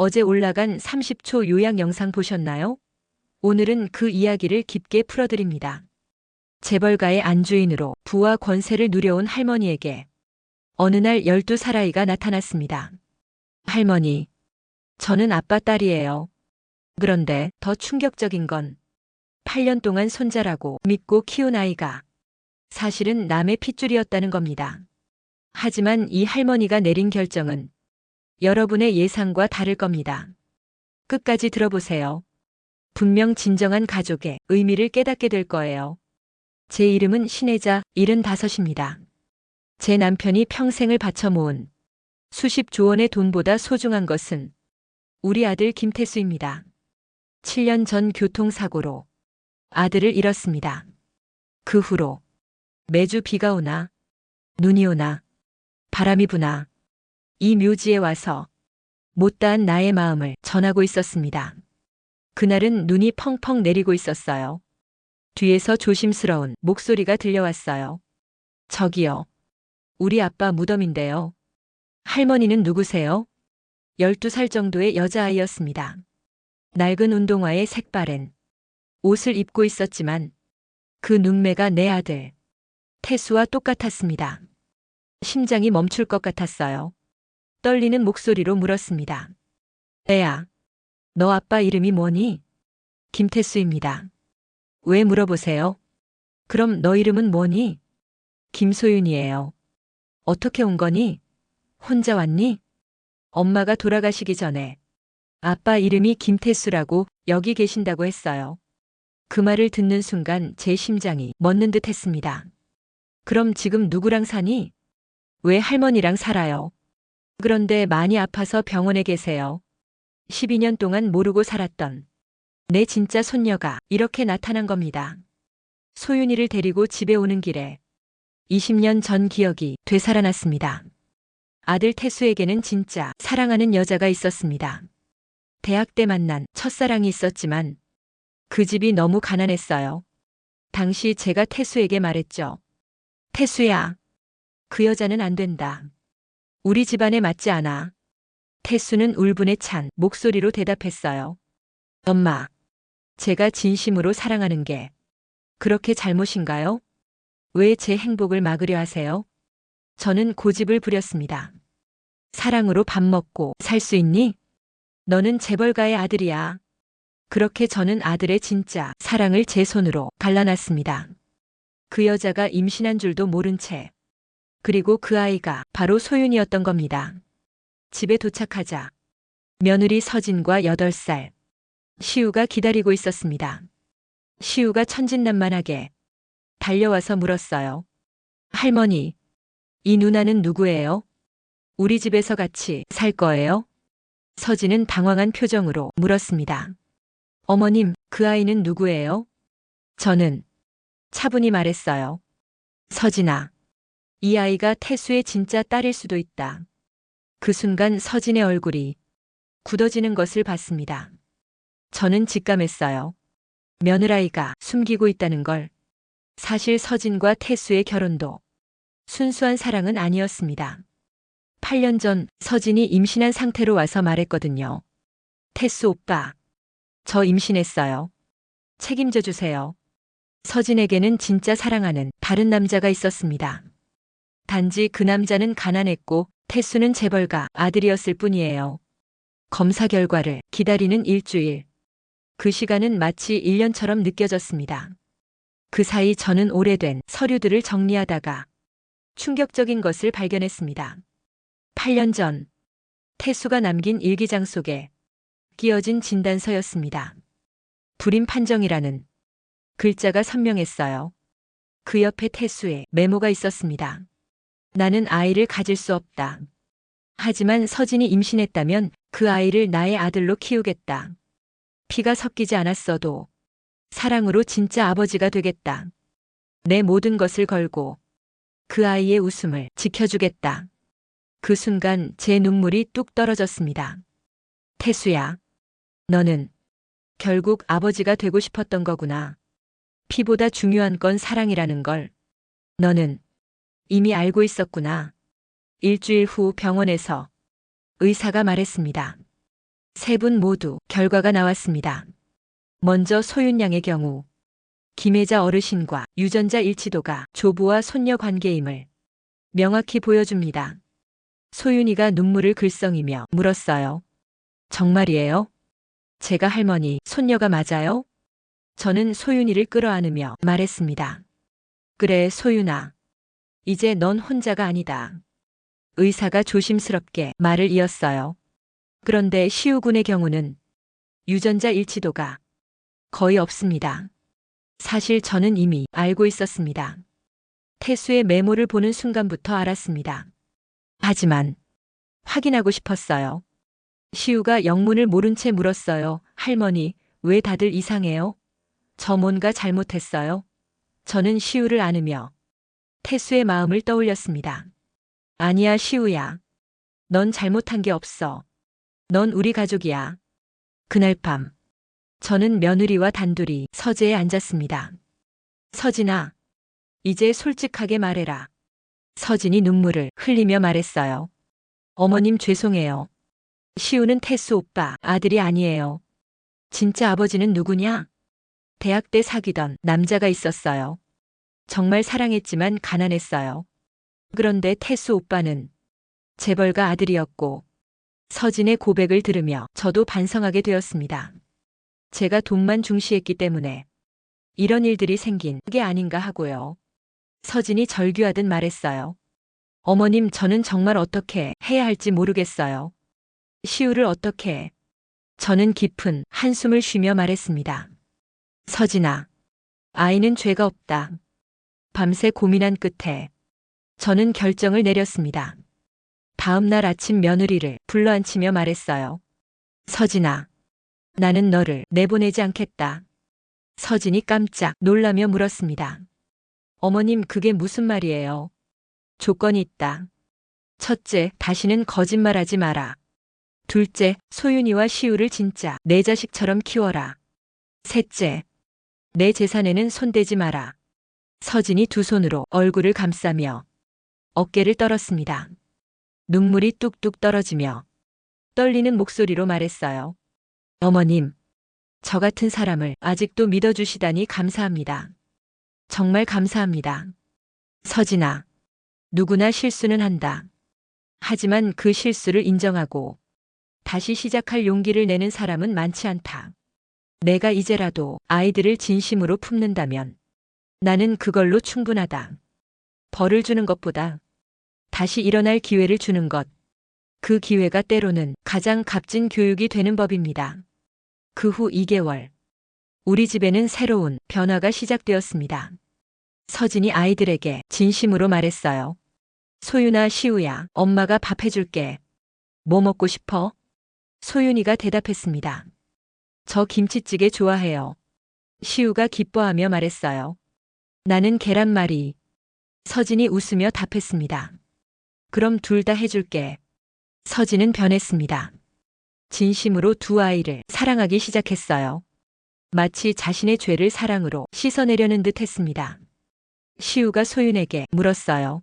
어제 올라간 30초 요약 영상 보셨나요? 오늘은 그 이야기를 깊게 풀어드립니다. 재벌가의 안주인으로 부와 권세를 누려온 할머니에게 어느 날 12살 아이가 나타났습니다. 할머니, 저는 아빠 딸이에요. 그런데 더 충격적인 건 8년 동안 손자라고 믿고 키운 아이가 사실은 남의 핏줄이었다는 겁니다. 하지만 이 할머니가 내린 결정은 여러분의 예상과 다를 겁니다. 끝까지 들어보세요. 분명 진정한 가족의 의미를 깨닫게 될 거예요. 제 이름은 신혜자, 75입니다. 제 남편이 평생을 바쳐 모은 수십조 원의 돈보다 소중한 것은 우리 아들 김태수입니다. 7년 전 교통사고로 아들을 잃었습니다. 그 후로 매주 비가 오나 눈이 오나 바람이 부나 이 묘지에 와서 못다한 나의 마음을 전하고 있었습니다. 그날은 눈이 펑펑 내리고 있었어요. 뒤에서 조심스러운 목소리가 들려왔어요. 저기요. 우리 아빠 무덤인데요. 할머니는 누구세요? 12살 정도의 여자아이였습니다. 낡은 운동화에 색바랜 옷을 입고 있었지만 그 눈매가 내 아들 태수와 똑같았습니다. 심장이 멈출 것 같았어요. 떨리는 목소리로 물었습니다. 애야, 너 아빠 이름이 뭐니? 김태수입니다. 왜 물어보세요? 그럼 너 이름은 뭐니? 김소윤이에요. 어떻게 온 거니? 혼자 왔니? 엄마가 돌아가시기 전에 아빠 이름이 김태수라고 여기 계신다고 했어요. 그 말을 듣는 순간 제 심장이 멎는 듯 했습니다. 그럼 지금 누구랑 사니? 왜 할머니랑 살아요? 그런데 많이 아파서 병원에 계세요. 12년 동안 모르고 살았던 내 진짜 손녀가 이렇게 나타난 겁니다. 소윤이를 데리고 집에 오는 길에 20년 전 기억이 되살아났습니다. 아들 태수에게는 진짜 사랑하는 여자가 있었습니다. 대학 때 만난 첫사랑이 있었지만 그 집이 너무 가난했어요. 당시 제가 태수에게 말했죠. 태수야, 그 여자는 안 된다. 우리 집안에 맞지 않아. 태수는 울분에 찬 목소리로 대답했어요. 엄마, 제가 진심으로 사랑하는 게 그렇게 잘못인가요? 왜 제 행복을 막으려 하세요? 저는 고집을 부렸습니다. 사랑으로 밥 먹고 살 수 있니? 너는 재벌가의 아들이야. 그렇게 저는 아들의 진짜 사랑을 제 손으로 갈라놨습니다. 그 여자가 임신한 줄도 모른 채. 그리고 그 아이가 바로 소윤이었던 겁니다. 집에 도착하자 며느리 서진과 8살 시우가 기다리고 있었습니다. 시우가 천진난만하게 달려와서 물었어요. 할머니, 이 누나는 누구예요? 우리 집에서 같이 살 거예요? 서진은 당황한 표정으로 물었습니다. 어머님, 그 아이는 누구예요? 저는 차분히 말했어요. 서진아, 이 아이가 태수의 진짜 딸일 수도 있다. 그 순간 서진의 얼굴이 굳어지는 것을 봤습니다. 저는 직감했어요. 며느라이가 숨기고 있다는 걸. 사실 서진과 태수의 결혼도 순수한 사랑은 아니었습니다. 8년 전 서진이 임신한 상태로 와서 말했거든요. 태수 오빠, 저 임신했어요. 책임져 주세요. 서진에게는 진짜 사랑하는 다른 남자가 있었습니다. 단지 그 남자는 가난했고 태수는 재벌가 아들이었을 뿐이에요. 검사 결과를 기다리는 일주일. 그 시간은 마치 1년처럼 느껴졌습니다. 그 사이 저는 오래된 서류들을 정리하다가 충격적인 것을 발견했습니다. 8년 전 태수가 남긴 일기장 속에 끼어진 진단서였습니다. 불임 판정이라는 글자가 선명했어요. 그 옆에 태수의 메모가 있었습니다. 나는 아이를 가질 수 없다. 하지만 서진이 임신했다면 그 아이를 나의 아들로 키우겠다. 피가 섞이지 않았어도 사랑으로 진짜 아버지가 되겠다. 내 모든 것을 걸고 그 아이의 웃음을 지켜주겠다. 그 순간 제 눈물이 뚝 떨어졌습니다. 태수야, 너는 결국 아버지가 되고 싶었던 거구나. 피보다 중요한 건 사랑이라는 걸 너는 이미 알고 있었구나. 일주일 후 병원에서 의사가 말했습니다. 세 분 모두 결과가 나왔습니다. 먼저 소윤 양의 경우 김혜자 어르신과 유전자 일치도가 조부와 손녀 관계임을 명확히 보여줍니다. 소윤이가 눈물을 글썽이며 물었어요. 정말이에요? 제가 할머니, 손녀가 맞아요? 저는 소윤이를 끌어안으며 말했습니다. 그래, 소윤아. 이제 넌 혼자가 아니다. 의사가 조심스럽게 말을 이었어요. 그런데 시우군의 경우는 유전자 일치도가 거의 없습니다. 사실 저는 이미 알고 있었습니다. 태수의 메모를 보는 순간부터 알았습니다. 하지만 확인하고 싶었어요. 시우가 영문을 모른 채 물었어요. 할머니, 왜 다들 이상해요? 저 뭔가 잘못했어요? 저는 시우를 안으며 태수의 마음을 떠올렸습니다. 아니야, 시우야. 넌 잘못한 게 없어. 넌 우리 가족이야. 그날 밤, 저는 며느리와 단둘이 서재에 앉았습니다. 서진아, 이제 솔직하게 말해라. 서진이 눈물을 흘리며 말했어요. 어머님 죄송해요. 시우는 태수 오빠 아들이 아니에요. 진짜 아버지는 누구냐? 대학 때 사귀던 남자가 있었어요. 정말 사랑했지만 가난했어요. 그런데 태수 오빠는 재벌가 아들이었고 서진의 고백을 들으며 저도 반성하게 되었습니다. 제가 돈만 중시했기 때문에 이런 일들이 생긴 게 아닌가 하고요. 서진이 절규하듯 말했어요. 어머님, 저는 정말 어떻게 해야 할지 모르겠어요. 시우를 어떻게. 저는 깊은 한숨을 쉬며 말했습니다. 서진아, 아이는 죄가 없다. 밤새 고민한 끝에 저는 결정을 내렸습니다. 다음 날 아침 며느리를 불러앉히며 말했어요. 서진아, 나는 너를 내보내지 않겠다. 서진이 깜짝 놀라며 물었습니다. 어머님, 그게 무슨 말이에요? 조건이 있다. 첫째, 다시는 거짓말하지 마라. 둘째, 소윤이와 시우를 진짜 내 자식처럼 키워라. 셋째, 내 재산에는 손대지 마라. 서진이 두 손으로 얼굴을 감싸며 어깨를 떨었습니다. 눈물이 뚝뚝 떨어지며 떨리는 목소리로 말했어요. 어머님, 저 같은 사람을 아직도 믿어주시다니 감사합니다. 정말 감사합니다. 서진아, 누구나 실수는 한다. 하지만 그 실수를 인정하고 다시 시작할 용기를 내는 사람은 많지 않다. 내가 이제라도 아이들을 진심으로 품는다면 나는 그걸로 충분하다. 벌을 주는 것보다 다시 일어날 기회를 주는 것, 그 기회가 때로는 가장 값진 교육이 되는 법입니다. 그 후 2개월, 우리 집에는 새로운 변화가 시작되었습니다. 서진이 아이들에게 진심으로 말했어요. 소윤아, 시우야, 엄마가 밥 해줄게. 뭐 먹고 싶어? 소윤이가 대답했습니다. 저 김치찌개 좋아해요. 시우가 기뻐하며 말했어요. 나는 계란말이. 서진이 웃으며 답했습니다. 그럼 둘 다 해줄게. 서진은 변했습니다. 진심으로 두 아이를 사랑하기 시작했어요. 마치 자신의 죄를 사랑으로 씻어내려는 듯 했습니다. 시우가 소윤에게 물었어요.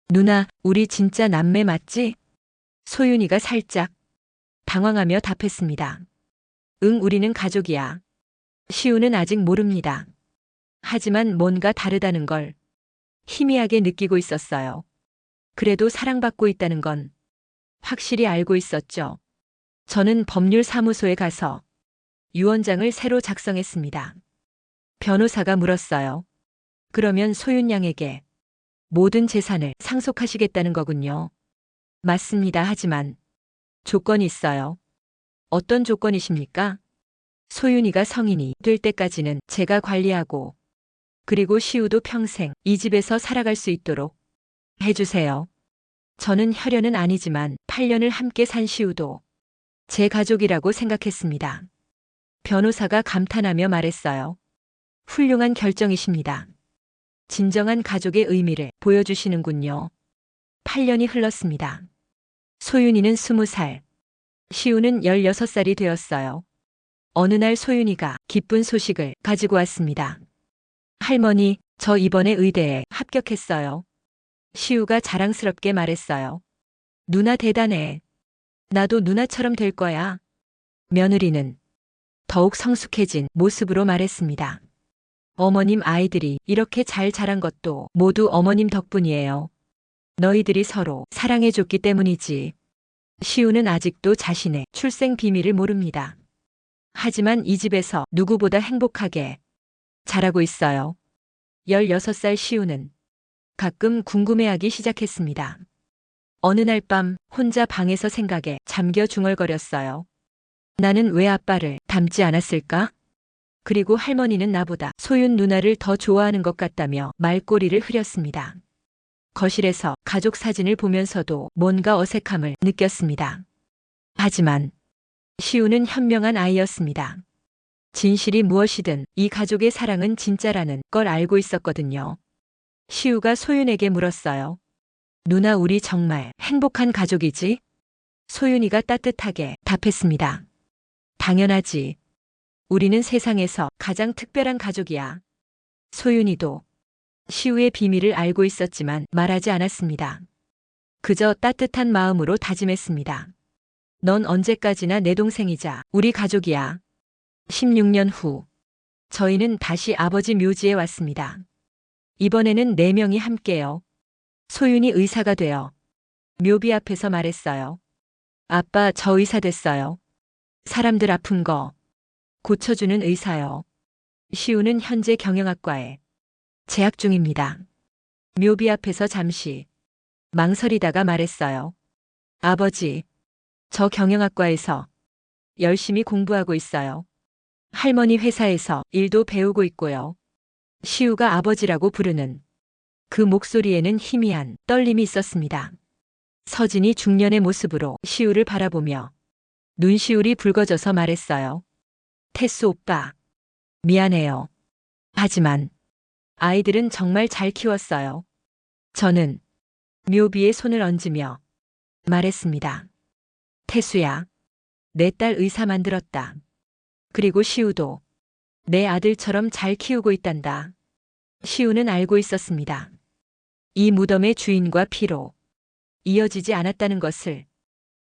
누나, 우리 진짜 남매 맞지? 소윤이가 살짝 당황하며 답했습니다. 응, 우리는 가족이야. 시우는 아직 모릅니다. 하지만 뭔가 다르다는 걸 희미하게 느끼고 있었어요. 그래도 사랑받고 있다는 건 확실히 알고 있었죠. 저는 법률사무소에 가서 유언장을 새로 작성했습니다. 변호사가 물었어요. 그러면 소윤 양에게 모든 재산을 상속하시겠다는 거군요. 맞습니다. 하지만 조건이 있어요. 어떤 조건이십니까? 소윤이가 성인이 될 때까지는 제가 관리하고 그리고 시우도 평생 이 집에서 살아갈 수 있도록 해주세요. 저는 혈연은 아니지만 8년을 함께 산 시우도 제 가족이라고 생각했습니다. 변호사가 감탄하며 말했어요. 훌륭한 결정이십니다. 진정한 가족의 의미를 보여주시는군요. 8년이 흘렀습니다. 소윤이는 20살, 시우는 16살이 되었어요. 어느 날 소윤이가 기쁜 소식을 가지고 왔습니다. 할머니, 저 이번에 의대에 합격했어요. 시우가 자랑스럽게 말했어요. 누나 대단해. 나도 누나처럼 될 거야. 며느리는 더욱 성숙해진 모습으로 말했습니다. 어머님, 아이들이 이렇게 잘 자란 것도 모두 어머님 덕분이에요. 너희들이 서로 사랑해줬기 때문이지. 시우는 아직도 자신의 출생 비밀을 모릅니다. 하지만 이 집에서 누구보다 행복하게 자라고 있어요. 16살 시우는 가끔 궁금해하기 시작했습니다. 어느 날 밤 혼자 방에서 생각에 잠겨 중얼거렸어요. 나는 왜 아빠를 닮지 않았을까? 그리고 할머니는 나보다 소윤 누나를 더 좋아하는 것 같다며 말꼬리를 흐렸습니다. 거실에서 가족 사진을 보면서도 뭔가 어색함을 느꼈습니다. 하지만 시우는 현명한 아이였습니다. 진실이 무엇이든 이 가족의 사랑은 진짜라는 걸 알고 있었거든요. 시우가 소윤에게 물었어요. 누나, 우리 정말 행복한 가족이지? 소윤이가 따뜻하게 답했습니다. 당연하지. 우리는 세상에서 가장 특별한 가족이야. 소윤이도 시우의 비밀을 알고 있었지만 말하지 않았습니다. 그저 따뜻한 마음으로 다짐했습니다. 넌 언제까지나 내 동생이자 우리 가족이야. 16년 후 저희는 다시 아버지 묘지에 왔습니다. 이번에는 4명이 함께요. 소윤이 의사가 되어 묘비 앞에서 말했어요. 아빠, 저 의사 됐어요. 사람들 아픈 거 고쳐주는 의사요. 시우는 현재 경영학과에 재학 중입니다. 묘비 앞에서 잠시 망설이다가 말했어요. 아버지, 저 경영학과에서 열심히 공부하고 있어요. 할머니 회사에서 일도 배우고 있고요. 시우가 아버지라고 부르는 그 목소리에는 희미한 떨림이 있었습니다. 서진이 중년의 모습으로 시우를 바라보며 눈시울이 붉어져서 말했어요. 태수 오빠, 미안해요. 하지만 아이들은 정말 잘 키웠어요. 저는 묘비에 손을 얹으며 말했습니다. 태수야, 내 딸 의사 만들었다. 그리고 시우도 내 아들처럼 잘 키우고 있단다. 시우는 알고 있었습니다. 이 무덤의 주인과 피로 이어지지 않았다는 것을.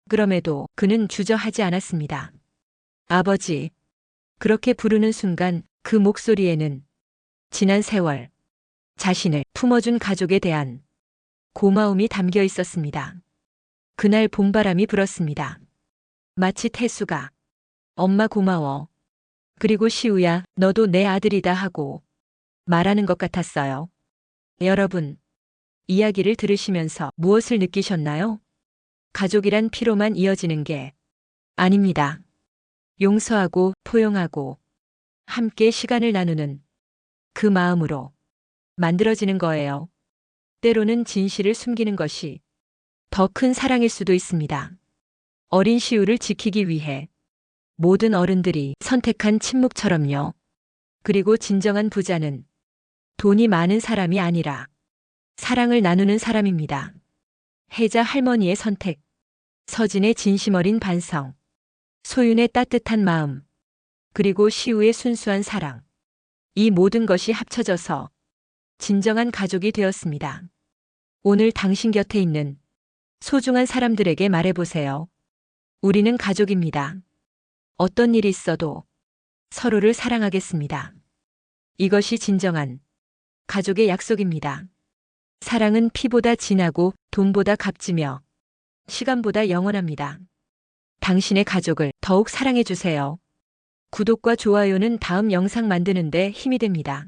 그럼에도 그는 주저하지 않았습니다. 아버지, 그렇게 부르는 순간 그 목소리에는 지난 세월 자신을 품어준 가족에 대한 고마움이 담겨 있었습니다. 그날 봄바람이 불었습니다. 마치 태수가 엄마 고마워. 그리고 시우야, 너도 내 아들이다 하고 말하는 것 같았어요. 여러분, 이야기를 들으시면서 무엇을 느끼셨나요? 가족이란 피로만 이어지는 게 아닙니다. 용서하고 포용하고 함께 시간을 나누는 그 마음으로 만들어지는 거예요. 때로는 진실을 숨기는 것이 더 큰 사랑일 수도 있습니다. 어린 시우를 지키기 위해 모든 어른들이 선택한 침묵처럼요. 그리고 진정한 부자는 돈이 많은 사람이 아니라 사랑을 나누는 사람입니다. 혜자 할머니의 선택, 서진의 진심 어린 반성, 소윤의 따뜻한 마음, 그리고 시우의 순수한 사랑. 이 모든 것이 합쳐져서 진정한 가족이 되었습니다. 오늘 당신 곁에 있는 소중한 사람들에게 말해보세요. 우리는 가족입니다. 어떤 일이 있어도 서로를 사랑하겠습니다. 이것이 진정한 가족의 약속입니다. 사랑은 피보다 진하고 돈보다 값지며 시간보다 영원합니다. 당신의 가족을 더욱 사랑해 주세요. 구독과 좋아요는 다음 영상 만드는데 힘이 됩니다.